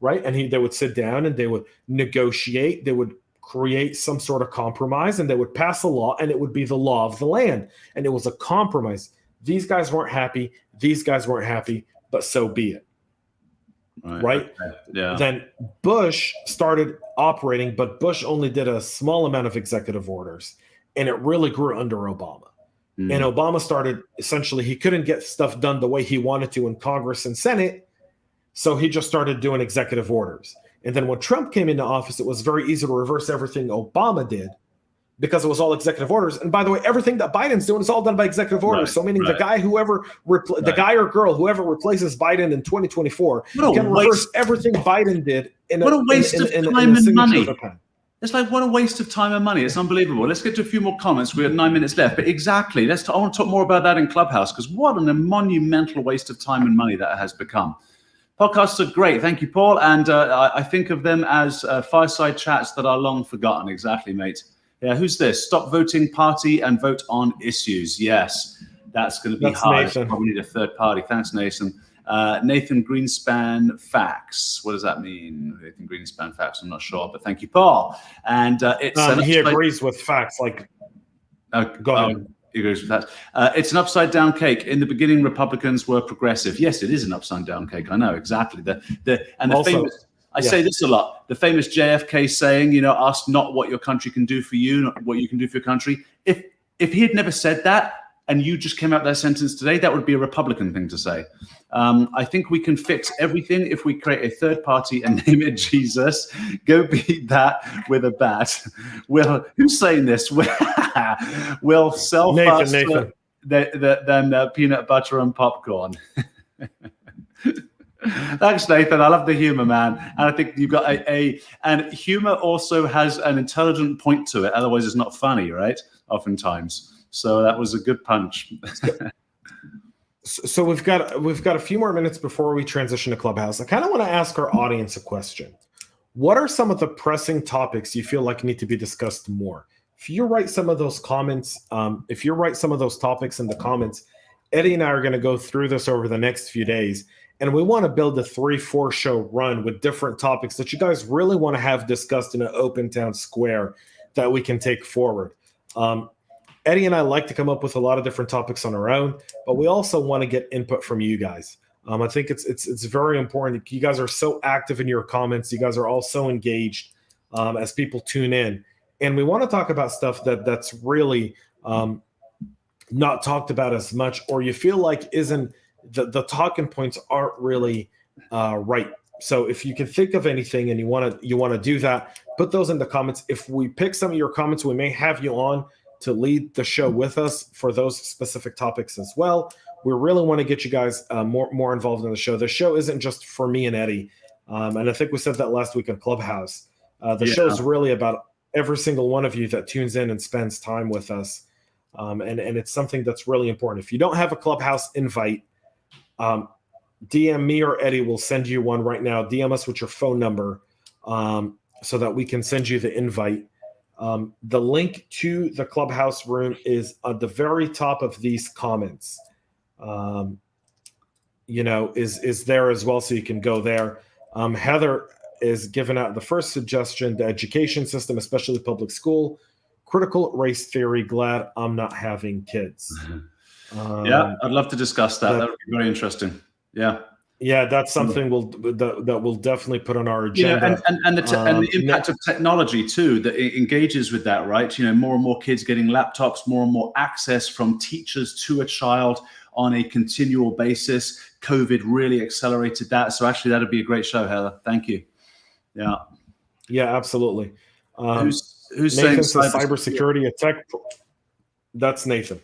right? And they would sit down and they would negotiate. They would create some sort of compromise, and they would pass a law, and it would be the law of the land. And it was a compromise. These guys weren't happy. These guys weren't happy, but so be it. Right? Yeah. Then Bush started operating, but Bush only did a small amount of executive orders, and it really grew under Obama. And Obama started, essentially, he couldn't get stuff done the way he wanted to in Congress and Senate, so he just started doing executive orders. And then when Trump came into office, it was very easy to reverse everything Obama did, because it was all executive orders. And by the way, everything that Biden's doing is all done by executive orders. So meaning the guy the guy or girl, whoever replaces Biden in 2024 can reverse everything Biden did in a waste of time and money. It's like, what a waste of time and money. It's unbelievable. Let's get to a few more comments. We have 9 minutes left. But exactly, I want to talk more about that in ClubHouse, because what a monumental waste of time and money that has become. Podcasts are great. Thank you, Paul. And I think of them as fireside chats that are long forgotten. Exactly, mate. Yeah, who's this? Stop voting party and vote on issues. Yes, that's going to be hard. Nathan. Probably need a third party. Thanks, Nathan. Nathan Greenspan facts. What does that mean? Nathan Greenspan facts. I'm not sure, but thank you, Paul. And he agrees with facts. Like, go ahead. He agrees with that. It's an upside down cake. In the beginning, Republicans were progressive. Yes, it is an upside down cake. I know exactly. I say this a lot. The famous JFK saying, ask not what your country can do for you, not what you can do for your country. If he had never said that, and you just came out that sentence today, that would be a Republican thing to say. I think we can fix everything if we create a third party and name it Jesus. Go beat that with a bat. Who's saying this? We'll sell faster than peanut butter and popcorn. Thanks, Nathan. I love the humor, man. And I think you've got and humor also has an intelligent point to it. Otherwise, it's not funny, right? Oftentimes. So that was a good punch. So we've got a few more minutes before we transition to ClubHouse. I kind of want to ask our audience a question. What are some of the pressing topics you feel like need to be discussed more? If you write some of those comments, if you write some of those topics in the comments, Eddie and I are going to go through this over the next few days. And we want to build a 3-4 show run with different topics that you guys really want to have discussed in an open town square that we can take forward. Eddie and I like to come up with a lot of different topics on our own, but we also want to get input from you guys. I think it's very important. You guys are so active in your comments. You guys are all so engaged as people tune in. And we want to talk about stuff that's really not talked about as much, or you feel like isn't the talking points aren't really right. So if you can think of anything and you want to do that, put those in the comments. If we pick some of your comments, we may have you on to lead the show with us for those specific topics as well. We really want to get you guys more involved in the show. The show isn't just for me and Eddie. And I think we said that last week on ClubHouse. The show is really about every single one of you that tunes in and spends time with us. And it's something that's really important. If you don't have a ClubHouse invite, DM me or Eddie. Will send you one right now. DM us with your phone number so that we can send you the invite. The link to the ClubHouse room is at the very top of these comments. Is there as well, so you can go there. Heather is giving out the first suggestion: the education system, especially public school, critical race theory. Glad I'm not having kids. Yeah, I'd love to discuss that. That would be very interesting. Yeah, that's something that we'll definitely put on our agenda. And the impact of technology too, that it engages with that, right? More and more kids getting laptops, more and more access from teachers to a child on a continual basis. COVID really accelerated that. So actually, that'd be a great show, Heather. Thank you. Yeah, absolutely. Who's Nathan saying says cybersecurity attack? That's Nathan.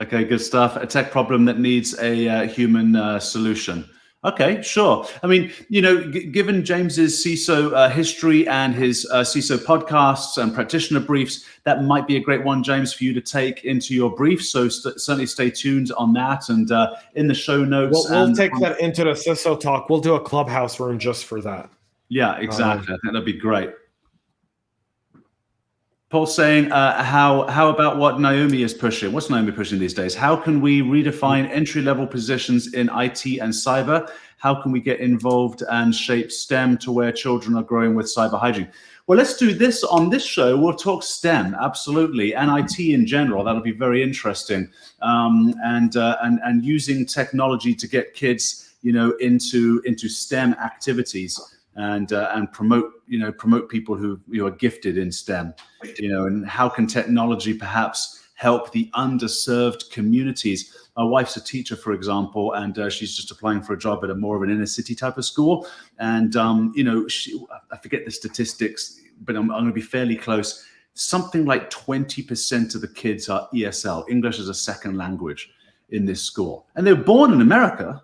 Okay, good stuff. A tech problem that needs a human solution. Okay, sure. I mean, given James's CISO history and his CISO podcasts and practitioner briefs, that might be a great one, James, for you to take into your brief. So certainly stay tuned on that, and in the show notes. We'll take that into the CISO talk. We'll do a ClubHouse room just for that. Yeah, exactly. I think that'd be great. Paul's saying, how about what Naomi is pushing? What's Naomi pushing these days? How can we redefine entry-level positions in IT and cyber? How can we get involved and shape STEM to where children are growing with cyber hygiene? Well, let's do this on this show. We'll talk STEM, absolutely, and IT in general. That'll be very interesting. And using technology to get kids, into STEM activities. And promote people who are gifted in STEM, and how can technology perhaps help the underserved communities? My wife's a teacher, for example, and she's just applying for a job at a more of an inner city type of school. And I forget the statistics, but I'm going to be fairly close. Something like 20% of the kids are ESL, English as a second language, in this school, and they're born in America.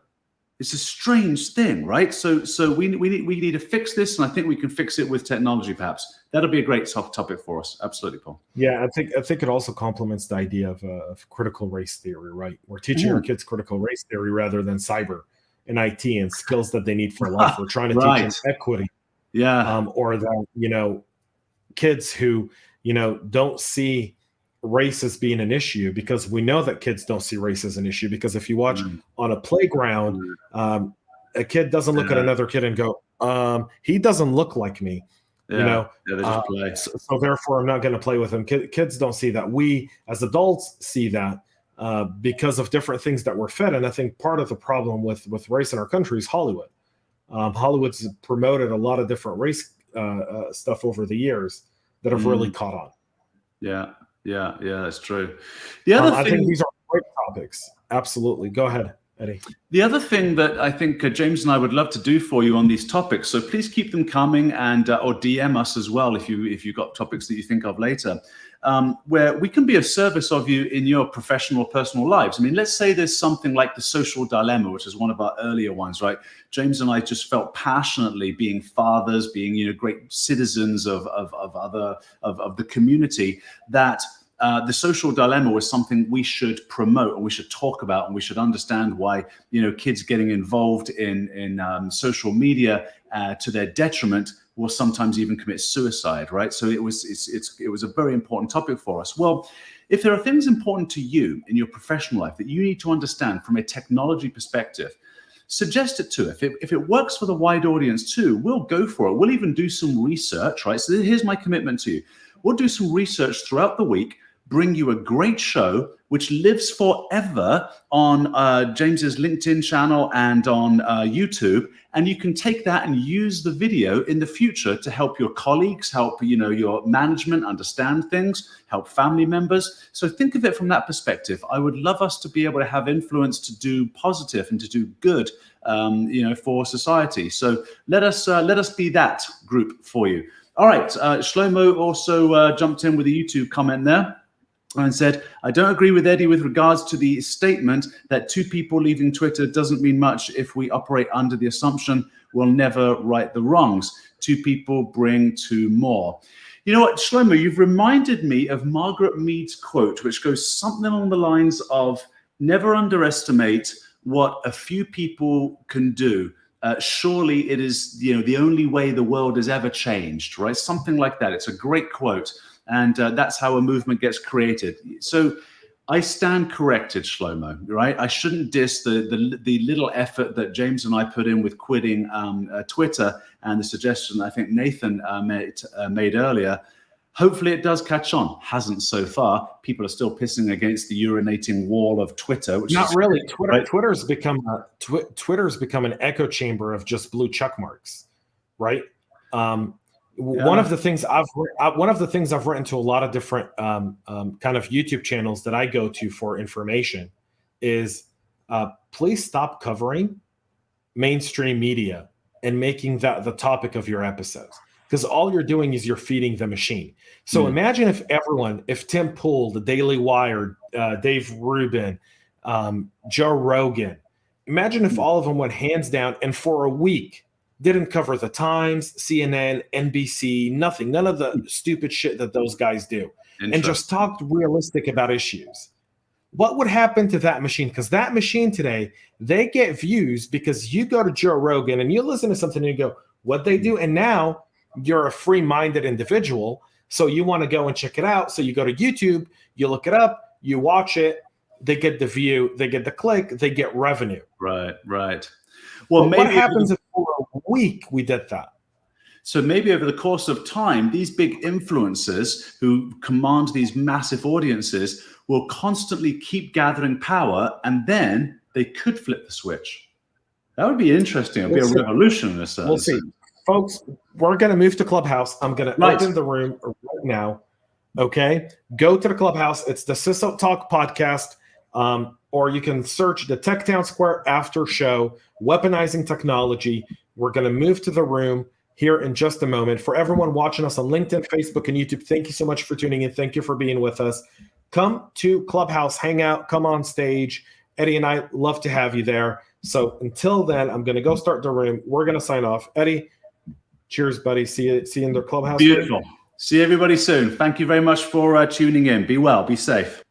It's a strange thing, right? So we need to fix this, and I think we can fix it with technology, perhaps. That'll be a great topic for us. Absolutely, Paul. Yeah, I think it also complements the idea of critical race theory, right? We're teaching our kids critical race theory rather than cyber and IT and skills that they need for life. We're trying to teach them equity. Yeah. Or that, kids who, don't see race as being an issue, because we know that kids don't see race as an issue, because if you watch on a playground, a kid doesn't look at another kid and go, he doesn't look like me. They just play. So therefore I'm not going to play with him. Kids don't see that. We as adults see that because of different things that we're fed. And I think part of the problem with race in our country is Hollywood. Hollywood's promoted a lot of different race stuff over the years that have really caught on. Yeah, that's true. The other thing, I think these are great topics. Absolutely. Go ahead, Eddie. The other thing that I think James and I would love to do for you on these topics, so please keep them coming, and or DM us as well if you've got topics that you think of later, where we can be of service of you in your professional or personal lives. I mean, let's say there's something like the social dilemma, which is one of our earlier ones, right? James and I just felt passionately, being fathers, being great citizens of the community, that the social dilemma was something we should promote and we should talk about, and we should understand why kids getting involved in social media to their detriment will sometimes even commit suicide, right? So it was a very important topic for us. Well, if there are things important to you in your professional life that you need to understand from a technology perspective, suggest it to us. If it works for the wide audience too, we'll go for it. We'll even do some research, right? So here's my commitment to you. We'll do some research throughout the week, bring you a great show which lives forever on James's LinkedIn channel and on YouTube, and you can take that and use the video in the future to help your colleagues, help your management understand things, help family members. So think of it from that perspective. I would love us to be able to have influence to do positive and to do good, for society. So let us be that group for you. All right, Shlomo also jumped in with a YouTube comment there and said, I don't agree with Eddie with regards to the statement that 2 people leaving Twitter doesn't mean much if we operate under the assumption we'll never right the wrongs. 2 people bring 2 more. You know what, Shlomo, you've reminded me of Margaret Mead's quote, which goes something along the lines of, never underestimate what a few people can do. Surely it is the only way the world has ever changed, right? Something like that. It's a great quote. And that's how a movement gets created. So I stand corrected, Shlomo, right? I shouldn't diss the little effort that James and I put in with quitting Twitter, and the suggestion I think Nathan made earlier. Hopefully it does catch on. Hasn't so far. People are still pissing against the urinating wall of Twitter. Which Not is really. great, Twitter, right? Twitter's become an echo chamber of just blue check marks, right? One of the things I've written to a lot of different kind of YouTube channels that I go to for information is please stop covering mainstream media and making that the topic of your episodes, because all you're doing is you're feeding the machine. So imagine if Tim Pool, the Daily Wire, Dave Rubin, Joe Rogan, imagine if all of them went hands down and for a week didn't cover the Times, CNN, NBC, nothing, none of the stupid shit that those guys do, and just talked realistic about issues. What would happen to that machine? Because that machine today, they get views because you go to Joe Rogan and you listen to something and you go, what'd they do? And now you're a free-minded individual, so you want to go and check it out. So you go to YouTube, you look it up, you watch it, they get the view, they get the click, they get revenue. Right. Well, maybe what happens if for a week we did that? So maybe over the course of time, these big influencers who command these massive audiences will constantly keep gathering power, and then they could flip the switch. That would be interesting. It would be a revolution in a sense. We'll see. Folks, we're going to move to ClubHouse. I'm going to open the room right now. Okay? Go to the ClubHouse. It's the CISO Talk podcast. Or you can search the Tech Town Square after show, Weaponizing Technology. We're going to move to the room here in just a moment. For everyone watching us on LinkedIn, Facebook, and YouTube, thank you so much for tuning in. Thank you for being with us. Come to ClubHouse, hang out, come on stage. Eddie and I love to have you there. So until then, I'm going to go start the room. We're going to sign off. Eddie, cheers, buddy. See you in the ClubHouse. Beautiful. See everybody soon. Thank you very much for tuning in. Be well. Be safe.